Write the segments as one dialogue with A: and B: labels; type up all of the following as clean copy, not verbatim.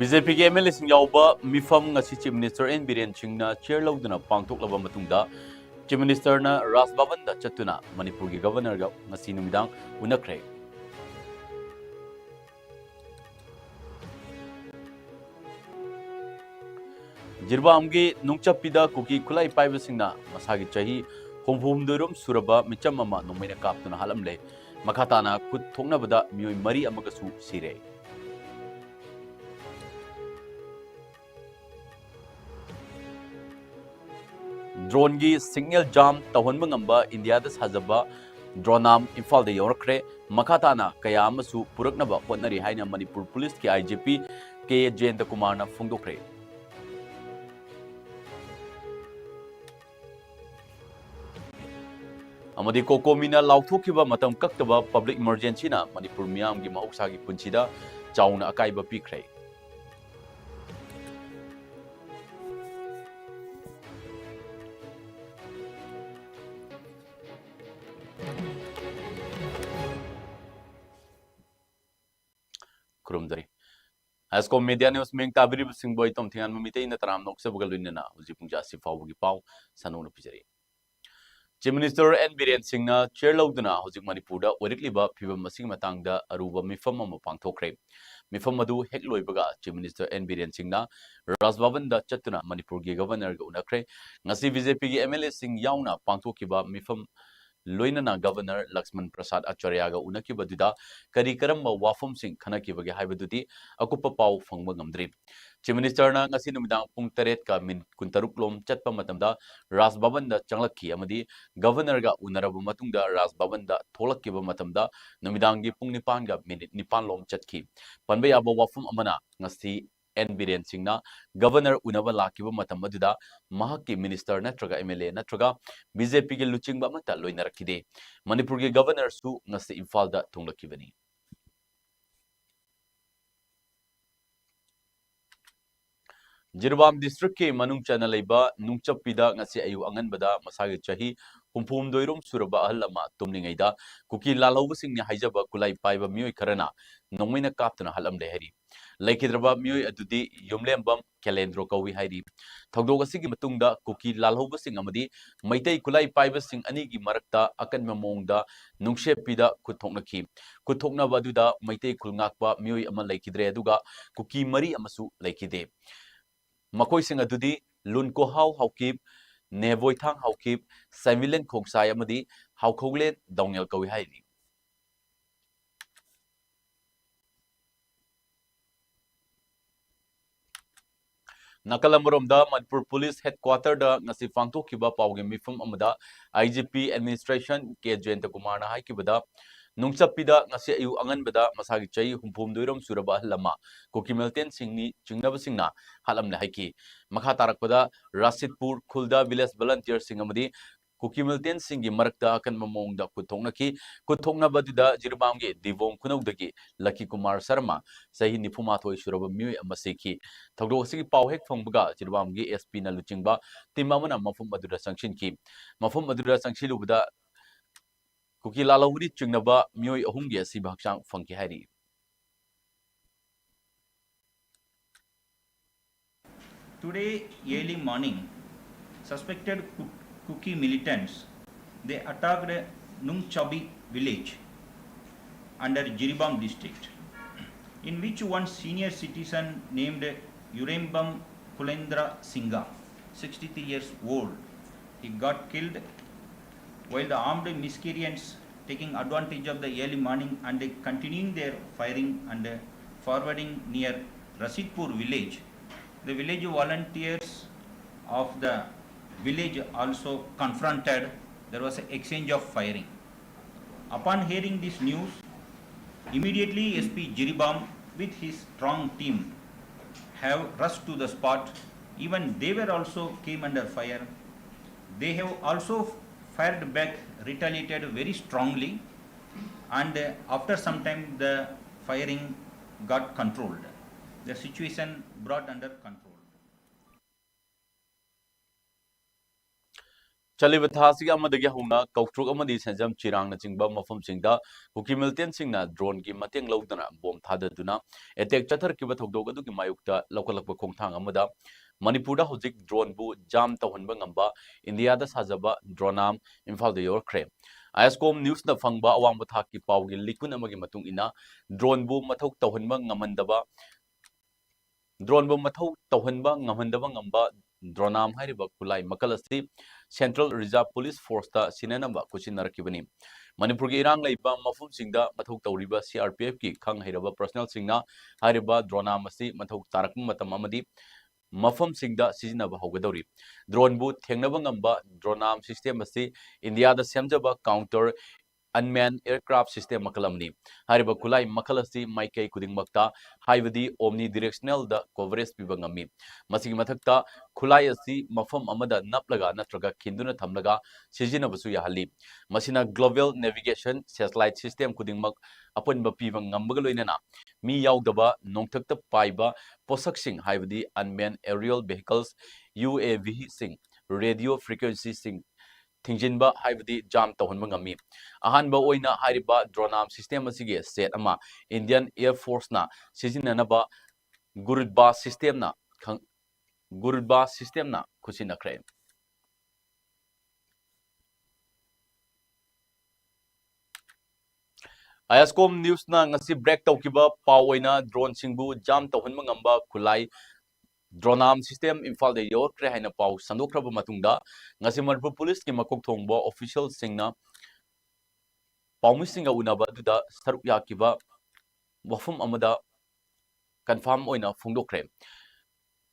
A: BJP के MLA Singh यावबा मिफम ngasi Chief Minister N Biren Singna chair lauduna pangthoklaba matungda Chief Minister na Raj Bhavan da chatuna Manipur gi Governor ga ngasi numidang unakre. Jiribam gi nungchapida kuki kulai paiba singna masagi chahi homhum durum suraba micham ama nomaina kaptuna halamle makhatana khut thoknabada mioi mari amagasu sire. Drone gi signal jam tawhan mangamba India da sajaba dronam Imphal da yorakre makhatana kaya amasu puraknaba hotnari haina Manipur Police ki IGP ke Jayanta Kumar na phongdokre. Amadi kokomina lauthokiba matam kaktaba public emergency na Manipur miyam gi mahoksa gi punchida chauna akaiba pikre. Kurumdari. Iscom media news meng tabiri sing boy tom thingan mamite na taram nok se bugal winna uji pungja si faw gi paw sanona pijari. Chief Minister N Biren Singna chair lauduna hojik Manipur da orikliba phibam masing matangda aruba mifam ama pangthokre. Mifam adu hek loibaga Chief Minister N Biren Singna Raj Bhavan da chatuna Manipur gi Governor ga unakre ngasi BJP gi MLA sing yauna pangthokiba mifam Loinana Governor Laxman Prasad Acharya ga unakibaduda kari karamba wafum sing khanakibage haibadudi akupa paw phangba ngamdri. Chief Minister na ngasi numidang pung 8 ka min 16 lom chatpa matamda Raj Bhavan da changlakhi amadi Governor ga unaraba matungda Raj Bhavan da tholakkiba matamda numidang gi pung 9 ga minute 9 lom chatki. Panba yaba wafum amana ngasi N Biren Singna Governor unaba lakiba matam aduda mahakki Minister natraga MLA natraga BJP gi luchingba mata loinarakide. Manipur gi Governor su ngasi Imphal da thonglakibani. Jiribam district ke manung chana leiba nungchapida ngasi ayu anganbada masagi chahi humphum doirum suraba ahlama tumningaida kuki lalhauba singni haijaba kulai paiba mioi kharana nongmaina kaptana halam lehari laikidraba mioi adudi yumlembam calendro kawi hairi thogdog asigi matungda kuki lalhauba sing amadi maitai kulai paiba sing ani gi marakta akan mamongda nungshepida kuthokna baduda maitai khulngakpa mioi ama laikidre aduga kuki mari amasu laikide Makoi sing adudi lun ko haukip nevoi thang haukip samilen khongsai amadi haukhogle dongel kawi haini Nakalamuromda Manipur Police Headquarter da ngasi pangthokiba pawge mifum amada IGP administration ke Jayanta Kumar na haikibada nungchapida ngasi ayu anganbada masagi chai humphum doirom suraba lama kokimelten singni chingnaba singna halamna haiki makha tarakpada Rasitpur Khulda village volunteer singamadi kokimelten singi marakta akan mamongda kuthongna baduda Jiribam ge Divong Khunawdagi Lucky Kumar Sharma sahi nifumathoi suraba mioi amaseki thogdo sigi pawhek phongbaga Jiribam ge SP na luchingba timamana mafum aduda sangshinki mafum aduda sangshilubada Kuki lalawuri chingnaba mioi ahumgi asi bhaksang phangki hari.
B: Today early morning, suspected Kuki militants they attacked Nungchabi village under Jiribam district, in which one senior citizen named Jiribam Kulendra Singha, 63 years old, he got killed while the armed miscreants taking advantage of the early morning and continuing their firing and forwarding near Rasitpur village. The village volunteers of the village also confronted. There was an exchange of firing. Upon hearing this news, immediately SP Jiribam with his strong team have rushed to the spot. Even they were also came under fire. They have also fired back, retaliated very strongly, and after some time the firing got controlled. The situation brought under control.
A: ꯆꯂꯤꯕ ꯊꯥꯁꯤꯒꯤ ꯑꯃꯗꯒꯤ ꯍꯧꯅ ꯀꯧꯇ꯭ꯔꯨꯛ ꯑꯃꯗꯤ ꯁꯦꯟꯖꯝ ꯆꯤꯔꯥꯡꯅ ꯆꯤꯡꯕ ꯃꯐꯝꯁꯤꯡꯗ cookie ꯃꯤꯂꯤꯇꯦꯟꯁꯤꯡꯅ ꯗ꯭ꯔꯣꯟꯒꯤ ꯃꯇꯦꯡ ꯂꯧꯗꯨꯅ bomb ꯊꯥꯗꯗꯨꯅ attack ꯆꯠꯊꯔꯛꯈꯤꯕ ꯊꯧꯗꯣꯛ ꯑꯗꯨꯒꯤ ꯃꯥꯌꯣꯛꯇ ꯂꯧꯈꯠꯂꯛꯄ ꯈꯣꯡꯊꯥꯡ ꯑꯃꯗ ꯃꯅꯤꯄꯨꯔꯗ ꯍꯧꯖꯤꯛ ꯗ꯭ꯔꯣꯟꯕꯨ ꯖꯥꯝ ꯇꯧꯍꯟꯕ ꯉꯝꯕ ꯏꯟꯗꯤꯌꯥꯗ ꯁꯥꯖꯕ ꯗ꯭ꯔꯣꯅꯥꯝ ꯏꯝꯐꯥꯜꯗ ꯌꯧꯔꯛꯈ꯭ꯔꯦ꯫ ꯑꯥꯏꯁꯀꯣꯝ ꯅ꯭ꯌꯨꯁꯅ ꯐꯪꯕ ꯑꯋꯥꯡꯕ ꯊꯥꯛꯀꯤ ꯄꯥꯎꯒꯤ ꯂꯤꯀꯨꯟ ꯑꯃꯒꯤ ꯃꯇꯨꯡ ꯏꯟꯅ ꯗ꯭ꯔꯣꯟꯕꯨ ꯃꯊꯧ ꯇꯧꯍꯟꯕ ꯉꯝꯍꯟꯗꯕ ꯉꯝꯕ ꯗ꯭ꯔꯣꯅꯥꯝ ꯍꯥꯏꯔꯤꯕ ꯈꯨꯠꯂꯥꯏ ꯃꯈꯜ ꯑꯁꯤ ꯁꯦꯟꯇ꯭ꯔꯦꯜ ꯔꯤꯖꯥꯔꯚ ꯄꯨꯂꯤꯁ ꯐꯣꯔꯁꯇ ꯁꯤꯟꯅꯅꯕ ꯈꯨꯠꯁꯤꯟꯅꯔꯛꯈꯤꯕꯅꯤ꯫ ꯃꯅꯤꯄꯨꯔꯒꯤ ꯏꯔꯥꯡ ꯂꯩꯕ ꯃꯐꯝꯁꯤꯡꯗ ꯃꯊꯧ ꯇꯧꯔꯤꯕ CRPFꯀꯤ ꯈꯪ ꯍꯩꯔꯕ ꯄꯔꯁꯣꯅꯦꯜꯁꯤꯡꯅ ꯍꯥꯏꯔꯤꯕ ꯗ꯭ꯔꯣꯅꯥꯝ ꯑꯁꯤ ꯃꯊꯧ ꯇꯥꯔꯛꯄ ꯃꯇꯝ ꯑꯃꯗꯤ ꯃꯐꯝꯁꯤꯡꯗ ꯁꯤꯖꯤꯟꯅꯕ ꯍꯧꯒꯗꯧꯔꯤ꯫ ꯗ꯭ꯔꯣꯟꯕꯨ ꯊꯦꯡꯅꯕ ꯉꯝꯕ ꯗ꯭ꯔꯣꯅꯥꯝ ꯁꯤꯁꯇꯦꯝ ꯑꯁꯤ ꯏꯟꯗꯤꯌꯥꯗ ꯁꯦꯝꯖꯕ counter unmanned aircraft system makal amni hariba khulai makal asi maikai kudingmakta haibadi omni directional da coverage piba ngami masigi mathakta khulai asi mafam amada naplaga natraga khinduna thamlaga sijinabasu yahali masina global navigation satellite system kudingmak apunba piba ngambaga loinana mi yaudaba nongthakta paiba posaksing haibadi unmanned aerial vehicles UAV sing radio frequency sing ꯊꯤꯡꯖꯤꯟꯕ ꯍꯥꯏꯕꯗꯤ jam ꯇꯧꯍꯟꯕ ꯉꯝꯃꯤ꯫ ꯑꯍꯥꯟꯕ ꯑꯣꯏꯅ ꯍꯥꯏꯔꯤꯕ ꯗ꯭ꯔꯣꯅꯥꯝ system ꯑꯁꯤꯒꯤ set ꯑꯃ Indian air ꯐꯣꯔꯁꯅ ꯁꯤꯖꯤꯟꯅꯅꯕ ꯒꯨꯔꯨꯗꯕꯥ ꯁꯤꯁꯇꯦꯝꯅ ꯈꯨꯠꯁꯤꯟꯅꯈ꯭ꯔꯦ꯫ ꯑꯥꯏꯁꯀꯣꯝ ꯅ꯭ꯌꯨꯁꯅ ꯉꯁꯤ ꯕ꯭ꯔꯦꯛ ꯇꯧꯈꯤꯕ ꯄꯥꯎ ꯑꯣꯏꯅ ꯗ꯭ꯔꯣꯟꯁꯤꯡꯕꯨ ꯖꯥꯝ ꯇꯧꯍꯟꯕ ꯉꯝꯕ ꯈꯨꯠꯂꯥꯏ ꯗ꯭ꯔꯣꯅꯥꯝ ꯁꯤꯁꯇꯦꯝ ꯏꯝꯐꯥꯜꯗ ꯌꯧꯔꯛꯈ꯭ꯔꯦ ꯍꯥꯏꯅ ꯄꯥꯎ ꯁꯟꯗꯣꯛꯈ꯭ꯔꯕ ꯃꯇꯨꯡꯗ ꯉꯁꯤ ꯃꯅꯤꯄꯨꯔ ꯄꯨꯂꯤꯁꯀꯤ ꯃꯀꯣꯛ ꯊꯣꯡꯕ ꯑꯣꯐꯤꯁꯤꯌꯦꯜꯁꯤꯡꯅ ꯄꯥꯎꯃꯤꯁꯤꯡꯒ ꯎꯅꯕ ꯑꯗꯨꯗ ꯁꯔꯨꯛ ꯌꯥꯈꯤꯕ ꯋꯥꯐꯝ ꯑꯃꯗ ꯀꯟꯐꯥꯔꯝ ꯑꯣꯏꯅ ꯐꯣꯡꯗꯣꯛꯈ꯭ꯔꯦ꯫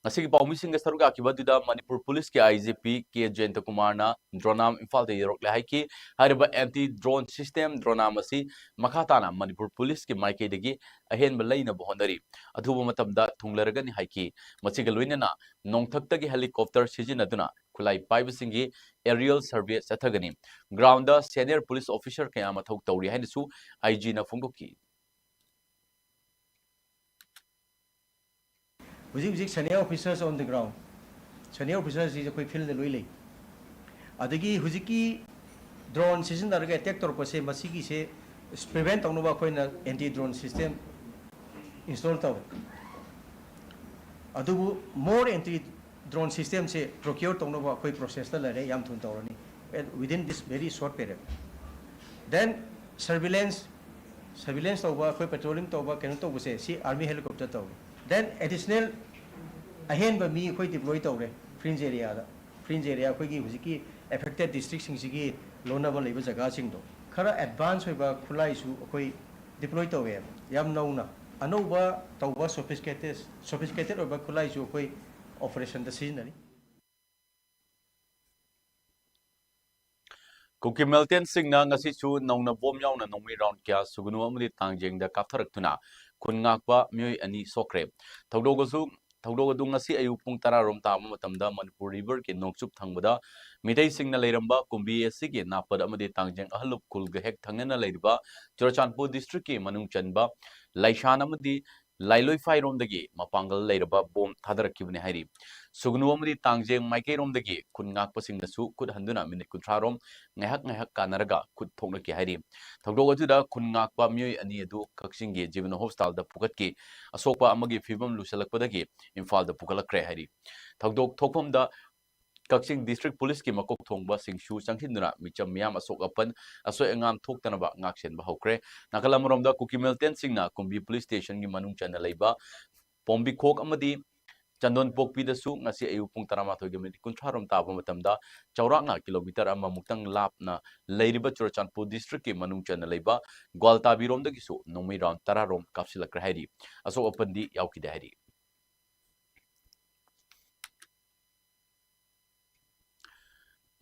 A: ꯉꯁꯤꯒꯤ ꯄꯥꯎꯃꯤꯁꯤꯡꯒ ꯁꯔꯨꯛ ꯌꯥꯈꯤꯕ ꯑꯗꯨꯗ ꯃꯅꯤꯄꯨꯔ ꯄꯨꯂꯤꯁꯀꯤ IGP ꯀꯦ ꯖꯌꯟꯇꯀꯨꯃꯥꯔꯅ ꯗ꯭ꯔꯣꯅꯥꯝ ꯏꯝꯐꯥꯜꯗ ꯌꯧꯔꯛꯂꯦ ꯍꯥꯏꯈꯤ꯫ ꯍꯥꯏꯔꯤꯕ ꯑꯦꯟꯇꯤ ꯗ꯭ꯔꯣꯟ ꯁꯤꯁꯇꯦꯝ ꯗ꯭ꯔꯣꯅꯥꯝ ꯑꯁꯤ ꯃꯈꯥ ꯇꯥꯅ ꯃꯅꯤꯄꯨꯔ ꯄꯨꯂꯤꯁꯀꯤ ꯃꯥꯏꯀꯩꯗꯒꯤ ꯑꯍꯦꯟꯕ ꯂꯩꯅꯕ ꯍꯣꯠꯅꯔꯤ, ꯑꯊꯨꯕ ꯃꯇꯝꯗ ꯊꯨꯡꯂꯔꯒꯅꯤ ꯍꯥꯏꯈꯤ꯫ ꯃꯁꯤꯒ ꯂꯣꯏꯅꯅ ꯅꯣꯡꯊꯛꯇꯒꯤ ꯍꯦꯂꯤꯀꯣꯞꯇꯔ ꯁꯤꯖꯤꯟꯅꯗꯨꯅ ꯈꯨꯠꯂꯥꯏ ꯄꯥꯏꯕꯁꯤꯡꯒꯤ ꯑꯦꯔꯤꯌꯜ ꯁꯔꯚꯦ ꯆꯠꯊꯒꯅꯤ꯫ ꯒ꯭ꯔꯥꯎꯟꯗ ꯁꯦꯅꯤꯌꯔ ꯄꯨꯂꯤꯁ ꯑꯣꯐꯤꯁꯔ ꯀꯌꯥ ꯃꯊꯧ ꯇꯧꯔꯤ ꯍꯥꯏꯅꯁꯨ IGꯅ ꯐꯣꯡꯗꯣꯛꯈꯤ꯫
C: Hujik senior officers on the ground. Senior officers is a field the Lily. Adagi Hujiki drone season that get attack or Pose Masiki say prevent on Nova anti drone system installed. Adubu more anti drone system say procured on Nova process the Yam Tuntorani within this very short period. Then surveillance over patrolling over Kenoto say see army helicopter tower. Then additional ahead by me deploy towre fringe area ki affected districts sing loanable level jaga sing do khara advance hoiba khulai su koi deploy towre yam nauna anova tawba sophisticated hoiba khulai su koi operation the seasonally
A: Kuki Milton ngasi chu nauna bom yauna nomi round kya sugunu amudi tangjengda kaptharakthuna khungakpa myoi ani sokre thawdogu ngasi ayu pung 10 rom ta matamda Manipur river ke nokchup thangbada mitei singna leiramba kumbi asigi napad amudi tangjeng ahalup kulga hek thangna leiriba Churachandpur district ke manung chanba laishan amudi lailoi fai rom dagi mapangal leiraba bom thadarakibne hairi sugnu amudi tangjeng maikei rom dagi khungakpa singna su khud handuna minute 30 rom ngahak kanaraga khud thokna ki hairi thawdog ajuda khungakpa myoi ani adu kaksingi jibno hospital da pukatki asokpa amagi fibam lusalakpadagi Imphal da pukalakre hairi thawdog thokpamda Kaksing District Police ki makok thongba singshu changhinduna micham miyam asok apan asoi angam thoktanaba ngaksen ba hokre nakalamromda Kukimel Tensingna Kumbi Police Station gi manung chana leiba Pombi Khok amadi Chandon Pokpi da su ngasi ayu pung 12 gi minute 30 rom taba matamda chawranga kilometer ama muktang lapna leiriba Churachandpur district ki manung chana leiba Gwaltabi rom da gi su nomi round 10 rom kapsilakra hairi asok apandi yaukide hairi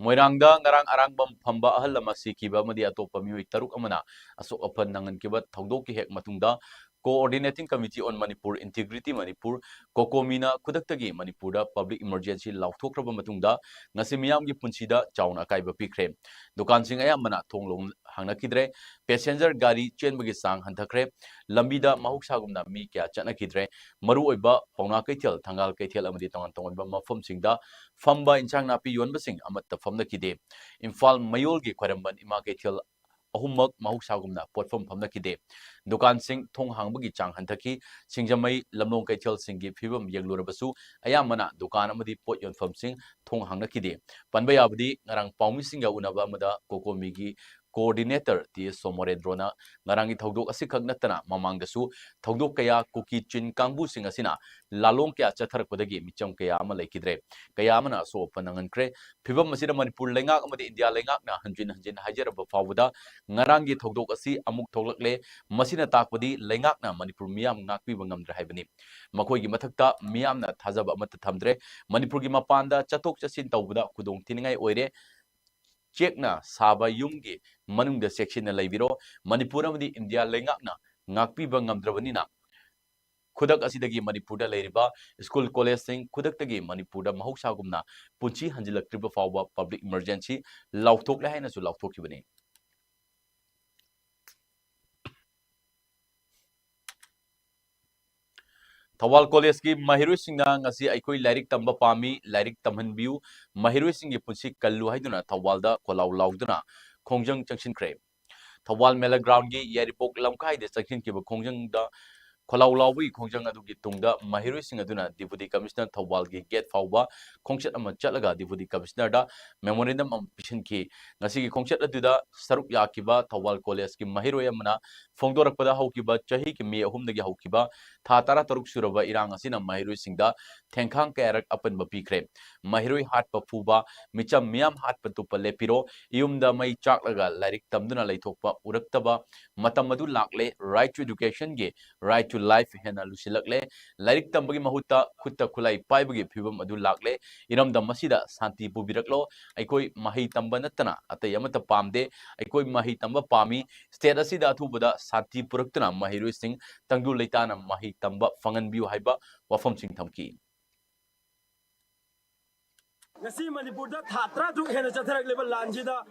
A: Moirangda ngarang arangbam phamba ahal lama sikiba amadi atopa mioi taruk amana asok apan nangan kiba thawdok ki hek matungda Coordinating Committee on Manipur Integrity Manipur Kokomina Kudaktagi Manipur Public Emergency Lauthokraba Matunda Nasimiyamgi Punsida Chauna Kaiba Pikre Dukan Sing Ayamana Tonglong Hanakidre Passenger Gari Chenbagi Sang Hantakre Lambida Mahuksagumna Mi Kya Chanakidre Maru Oiba Pauna Kaitel Tangal Kaitel Amadi Tongan Tongan Mafum Singda Famba Inchang Napi Yonbasing Amata Famna Kide Imphal Mayolgi Kwaramban Ima Kaitel Ahummak Mahusagumna Potfam Pamnakide Dukan Sing Tong Hangbagi Chang Hantaki Singjamai Lamlong Kaitel Singi Fibam Yanglurabasu Ayamana Dukan Amadi Pot Yonfam Sing Tong Hangnakide Panbayabdi Narang Paumi Singa Unaba Mada Kokomigi Coordinator T. Somoredrona Narangi Togdok Asikag Natana Mamang Dasu Togdok Kaya Kuki Chin Kangbu Singasina Lalong Kya Chathar Kodagi Micham Kayama Lakidre Kayamana so Panangan Kre Pibam Masida Manipur Lenga Amadi India Lenga Na Hanjin Hajar Fawuda Narangi Togdok Asi Amuk Toglakle Masina Takpadi Lenga Na Manipur Miam Nakpi Bangam Drahibani Makogi Matakta Miam Na Tazaba Matatamdre Manipur Mapanda Chatok Chasin Tawuda Kudong Tiningai Oire Chekna Saba Yumgi Manung the section Laibiro, Manipura di India Lengakna, Nakpi Bangam Dravanina. Kudak Asidagi Manipura Lariba, School College Sing, Kudaktagi Manipura Mahusagumna, Punchi Hanjila Triba Fawa Public Emergency, Lautok Lahana to Lautokibani. Thawal College ki Mahiroi Singna ngasi aikoi Lyric Tamba Pami, Lyric Tamhan View, Mahiroi Singi Punchi Kallu Haiduna, Thawalda, Kolau Lauduna, Kongjang Junction Crave. Thawal Mela Ground gi Yaripok Lamkai de Section Kiba Kongjang da Kolau Lawi Kongjang Adugi Tungda Mahiroi Sing Aduna Deputy Commissioner Thawal gi Get Fauba Kongshat Ama Chalaga Deputy Commissioner da Memorandum of Pishin ki ngasi gi Kongshat Aduda Saruk Yakiba Thawal College ki Mahiroi Amana Fongdorakpada Haukiba Chahi ki Me Ahumdagi Haukiba Tha Tara Taruk Suraba Irang Asina Mahiroi Singda Tengkhang Karak Apan Bapikre Mahiroi Hat Pafuba Micham Miam Hat Patupa Lepiro Yumda Mai Chaklaga Lyric Tamduna Laitokpa Uraktaba Matamadu Lakle Right to Education ge Right to Life Hena Lusilakle Lyric Tambagi Mahuta Kutta Kulai Paibagi Pibam Adu Lakle Iram da Masida Santi Pubiraklo Aikoi Mahi Tamba Natana Atayamata Pamde Aikoi Mahi Tamba Pami State Asida Atubada Santi Puraktana Mahiroi Sing Tangdu Leitana Mahi Tamba Fangan Biu Haiba Wafam Sing Thamki
D: ngasi Manipur da thatra du hena chathrak level lanji da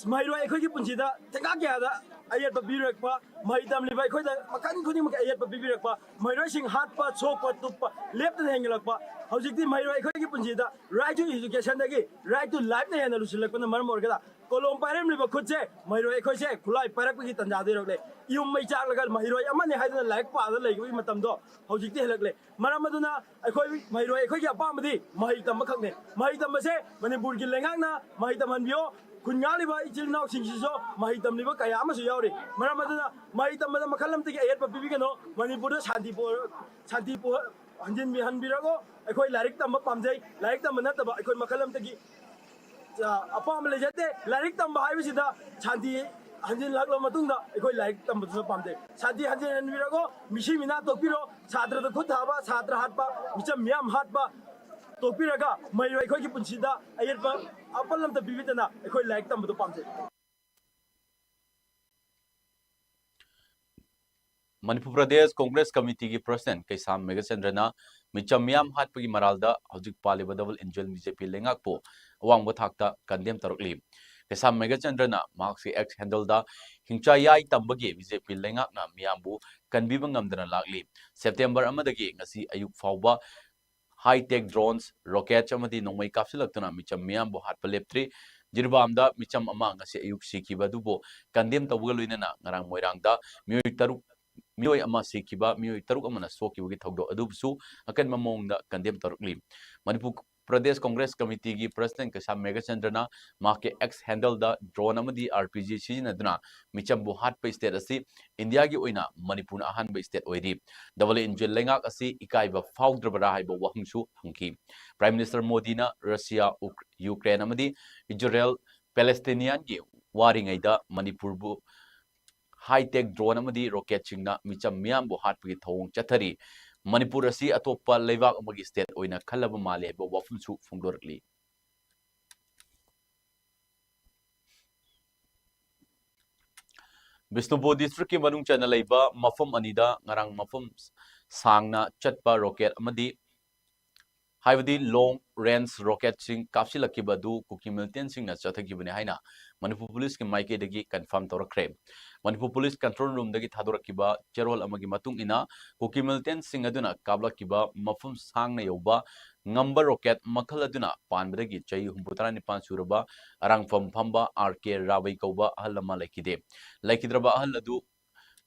D: mairo ai khoi ki punji da tenga kya da ayat ba birak pa mai dam le bai khoi da makan khuni mak ayat ba birak pa mairo sing hat pa chok pa tup pa left da hengilak pa hojik di mairo ai khoi ki punji da right to education da gi right to life na hena lusilak pa mar mor ga da kolom parem le ba khutse mairo ai khoi se khulai parak ki tanja de rok le yum mai chak lagal mairo ai amane haidana laik pa da lei gi matam do hojik di helak le maram aduna ai khoi mairo ai khoi ki apa madi mai tam ma khakne mai tam se Manipur ki lengak na mai tam han bio kungali ba ichil naw sing si so mai tam ni ba kaya ma su yauri maram aduna mai tam ma makhalam te ki ayat pa bibi kano Manipur da shanti po hanjin mi han birago ai khoi larik tam ma pamjai larik tam na ta ba ai khoi makhalam te ki apa ma le jate larik tam ba hai bi sida shanti hanjin laklo matung da ai khoi larik tam ba pamjai shanti hanjin han birago mishi mina tokpiro chhatra da khut haba chhatra hat pa micham miam hat pa Topiraga, my Koki Punchida, I had Apalam the Bivitana, I quite like them with the Pamse.
A: Manipur Pradesh Congress Committee ki President Kaisam Megasendrana Micham Miam Hatpagi Maralda Hojik Paliba Double Angel BJP Lengakpo Wang Batakta Kandem Tarukli Kaisam Megasendrana Marks X handle da Hingchayai Tambagi BJP Lengakna Miambu Kanbibangam Dana Lakli September Amadagi Ngasi Ayuk Fauba high-tech drones, rockets amadi nongmai kapsilaktuna micham miyambo hatpa leptri Jiribam da micham ama ngasi ayuk sikiba dubo kandem tawga loinana ngarang moirangda mioi ama sikiba mioi taruk amana sokibugi thogdo adubsu akan mamongda kandem tarukli Manipur Pradesh Congress Committee ki President Kasam Megasendrana Marke X handle da drone amadi RPG sizinaduna micham buhat pa state asi India gi oina Manipur ahan ba state oiri double engine lengak asi ikai ba faudra haiba wahungsu hungki Prime Minister Modi na Russia Ukraine amadi Israel Palestinian gi waringai da Manipur bu high tech drone amadi rocket chingna micham miam buhat pa gi thong chathari Manipur asi atopa leibak amagi state oina khalaba male ba wafumsu fungdorli Bisnupur district ki manung chana leiba mafam anida ngarang mafam sangna chatpa rocket amadi हाइबदी long range rocket सिंह कापसिलक्किबदु Kuki militant सिंह चथगिबने हाइना Manipur police के माइकेदगी confirm तौरख्रे Manipur police control room दगी थादोरक्किबा चेरोल अमगी मतुंग इना कुकी मिलिटेंट सिंह अदुना काबलक्किबा मफुम सांगना यौबा नंबर रॉकेट मखल अदुना पानबदगी चई 39 सुरबा अरांगफम फंबा आरके रावई कौबा अहल अमा लेकिदे लेकिद्रबा अहल अदु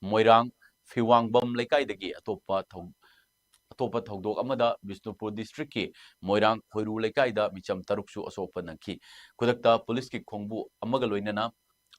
A: मोइरांग फिवांगबम लेकाइदगी अतोप थौदोक अमदा बिष्णुपुर डिस्ट्रिक्ट की मोइरांग खोइरु लेकाइदा मिचम तरुकसु असोप नंखी खुदक्ता पुलिस की खोंबु अमगा लोइनना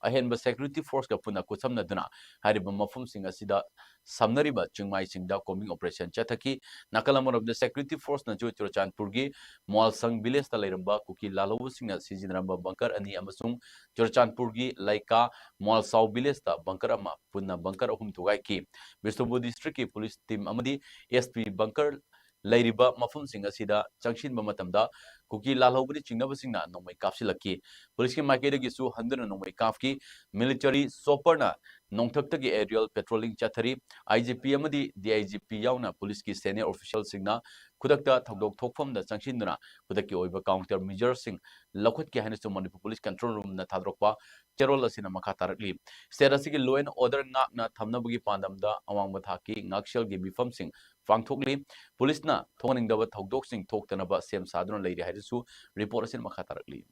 A: अहेनब सेक्यूरिटी फोर्स का पुना कुसमनदुना हारिब मफुम सिंह असिदा समनरिबा चिंगमाई सिंगदा कोमिंग ऑपरेशन चथकी नकलम ऑफ द सेक्यूरिटी फोर्स न जो चुरचानपुर की मोलसंग विलेज ता लेरंबा कुकी लालोबु सिंह सिजिनरंबा बंकर अनि अमसुंग चुरचानपुर की लाइका मोलसाउ विलेज ता बंकर अमा पुना बंकर अहुम थुगाई की बिष्णुपुर डिस्ट्रिक्ट की पुलिस टीम अमदी एसपी बंकर लेरिबा मफुम सिंह असिदा चंगशिनबा मतमदा कुकी लालहौबदी चिंगनबसिंगना नोंमै कापसिलक्की पुलिस की माइकेदगिसु हंदुना नोंमै काफकी मिलिटरी सोपरना नोंथक्तगी एरियल पेट्रोलिंग चथरी आईजीपी अमदी डीआईजीपी याउना पुलिस की सीनियर ऑफिशियल सिंगना खुदक्ता थौदोक थोकफमदा चंगशिनदुना खुदक्की ओइबा काउंटर मेजर सिंह लखुतकी हाइनसु मणिपुर पुलिस कंट्रोल रूम ना थादरोकपा चेरोल असिना मखा तारकली स्टेट असिगी law and order ngakna thamnabagi pandamda awangba thaki ngakshel gi bifam sing pangthokli police ना थोंगनिंगदबा थौदोकसिंग थोक्तनबा सेम सादुना लेरि हाइरसु रिपोर्ट असिन मखा तारकली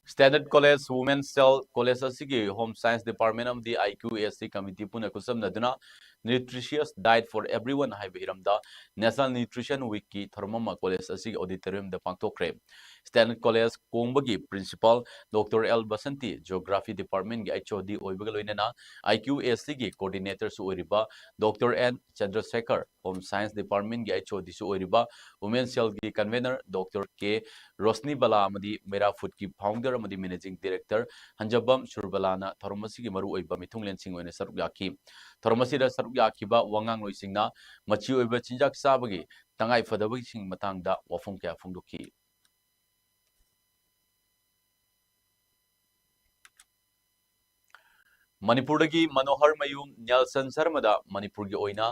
A: Standard College Women's Cell College asigi Home Science Department of the IQAC Committee puna kusamnaduna Nutritious Diet for Everyone haiba hiramda National Nutrition Week ki Tharmama College asigi auditorium da pangtokre Standard College Kongbagi Principal Dr. L Basanti Geography Department gi HOD oibaga loinana IQAC gi Coordinator su oiriba Dr. N Chandrasekhar Home Science Department gi HOD su oiriba Women's Cell gi Convener Dr. K Rosni Bala amadi Mera Food ki Founder amadi Managing Director Hanjabam Shurbalana Tharumasi ki maru oiba mithunglen sing oina saruk yaki Tharumasi da saruk yakiba wangang loisingna machi oiba chinjak sabagi tangai fadabagi sing matangda wafum kya phungdoki Manipur की Manoharmayum Nelson Sharma Manipur की ओइना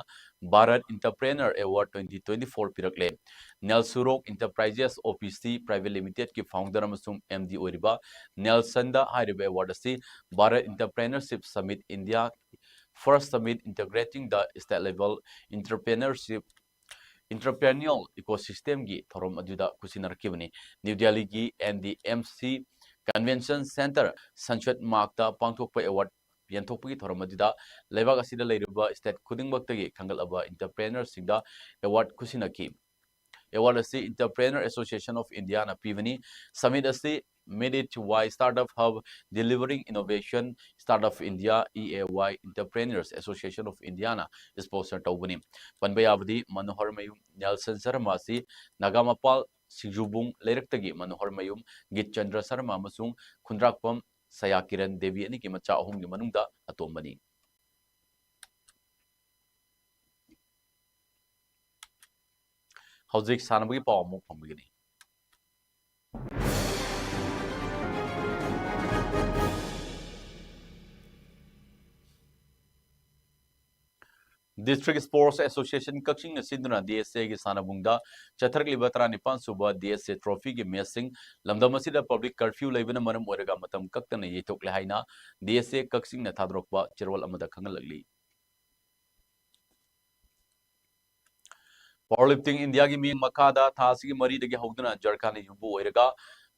A: Bharat entrepreneur award 2024 पिरकले Nelsurok enterprises OPC private limited की founder अमसुम MD ओरिबा Nelson दा हाइरबे award असि Bharat entrepreneurship summit India first summit integrating the state level entrepreneurship entrepreneur ecosystem की थोरम अदुदा कुसिनरकिबनी न्यू दिल्ली की एनडीएमसी कन्वेंशन सेंटर संसद मार्कता पांथोकपा अवार्ड यंथोपगी थोरमदिदा लेबाग असिदा लेरुबा स्टेट खुदिंगबक्तगी खंगलअबा इंटरप्रेनर सिंगदा अवार्ड खुसिनकी अवार्ड असि इंटरप्रेनर एसोसिएशन ऑफ इंडिया ना पीवनी समिट असि made it why startup hub delivering innovation startup India EAY entrepreneurs association of India ना स्पॉन्सर तौबनी पनबयाबदी मनोहर मयूम नेल्सन शर्मा असि नागामपाल सिंजुबुंग लेरक्तगी मनोहर मयूम गित Chandra Sharma मसुंग खुंद्राकपम Sayakiran Devi ani ki macha ahum gi manungda atombani hauzik sanabagi paw amuk phambigini District Sports Association Kakshing Sinduna DSA की सानबुंगदा चथरकलिबा 39 सुबह DSA trophy की matching लमदमसिदा public curfew लेबना मरम ओरगा मतम कक्तन येथोकले हाइना DSA Kakching न थादरोकबा चिरवल अमदा खंगलगली powerlifting India की मींग मखादा थासी की मरी दगे हौदना जरखानी युबु ओरगा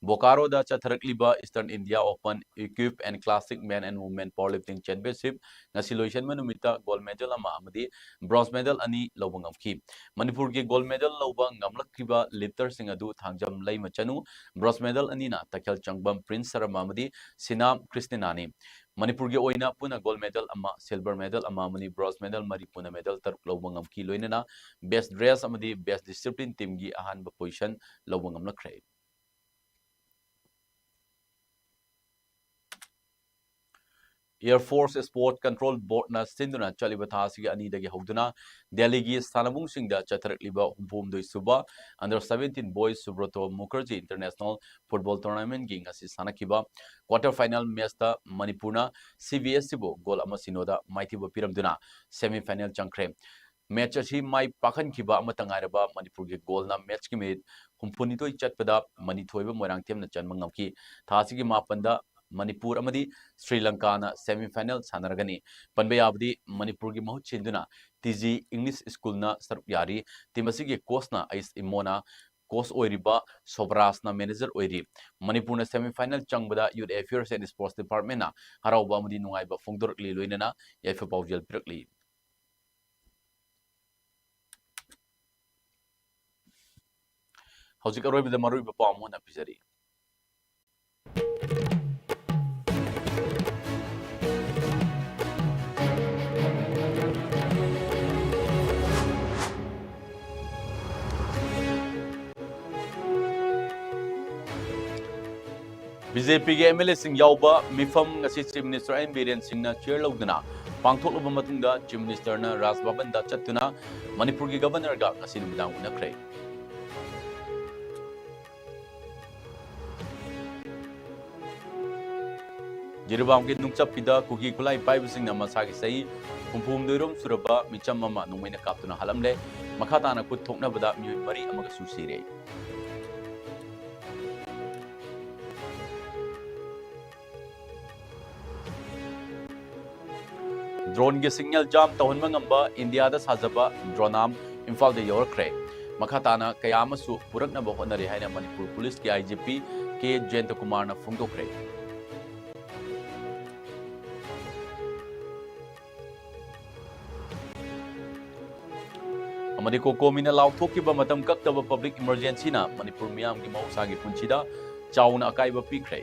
A: बोकारो दा चथरकलिबा Eastern India open equip and classic man and women powerlifting championship नसी लोइशन मनुमिता गोल्ड मेडल अमा अमदी ब्रॉन्ज मेडल अनि लौब ngamki मणिपुर की गोल्ड मेडल लौब ngamlakkiba लिफ्टर सिंग अदु थांगजम लै मचनु ब्रॉन्ज मेडल अनि ना तखल चंगबम प्रिंस शर्मा अमदी सिनाम कृष्णनानी मणिपुर की ओइना पुना गोल्ड मेडल अमा सिल्वर मेडल अमा मनी ब्रॉन्ज मेडल मरी पुना मेडल तरुक लौब ngamki लोइनना बेस्ट ड्रेस अमदी बेस्ट डिसिप्लिन टीम की अहानब पोजीशन लौब ngamlakre Air Force Sport Control Board na sinduna chaliba tha asigi ani dagi hogduna Delhi gi sanamung singda chatharakliba humpumdoi suba under 17 boys Subroto Mukherjee International Football Tournament gi ngasi sanakiba quarter final match ta Manipurna CBSC bo goal ama sinoda maithiba piramduna semi final changkre match achi mai pakhan kiba ama tangairaba Manipur gi goal na match ki minute humpunitoi chatpada manithoiba moirang tem na chanmang ngamki tha asigi mapanda Manipur amadi Sri Lanka na semi final sanaragani panbe abdi Manipur gi mahut chinduna TG English School na saruk yari timasi gi coach na Ais Imona coach oiriba Sobras na manager oiri Manipur na semi final changbada Youth Affairs and Sports Department na harauba amadi nungaiba fongdorkli loinana yaifa pawjal pirakli hojik aroibada maruiba pawmo na pijari BJP के MLA सिंह याउबा मिफम ngasi Chief Minister and Biren Singh na chair logduna pangthokluba matungda Chief Minister na Raj Bhavan da chattuna Manipur gi Governor ga ngasi numidang unakre Jiribam ki nungchap pida kuki kulai paibu sing na masagi sai humpum doirom suraba micham mama nungmaina kaptuna halamle makata na kut thokna bada mi mari amaga susire drone ge signal jam tahunma ngamba India da sajaba dronam Imphal de yorkre makhatana kayamasu purakna ba honare haina Manipur police ki IGP ke Jayant Kumar na phungdokre amadi ko komina lauthokiba matam kaktaba public emergency na Manipur miyam gi mausa gi punchida chauna akaiba pikre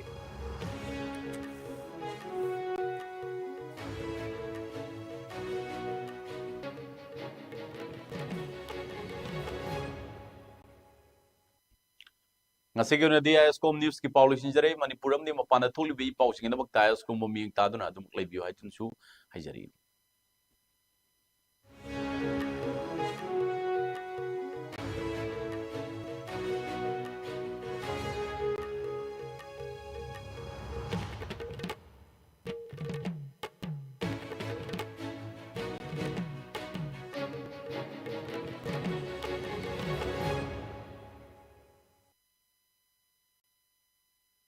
A: ngasige na dia Iscom news ki publishing jare Manipuram ni mapana tholi bi pausing na bagta Iscom ming ta duna dum klebio haitun su haijari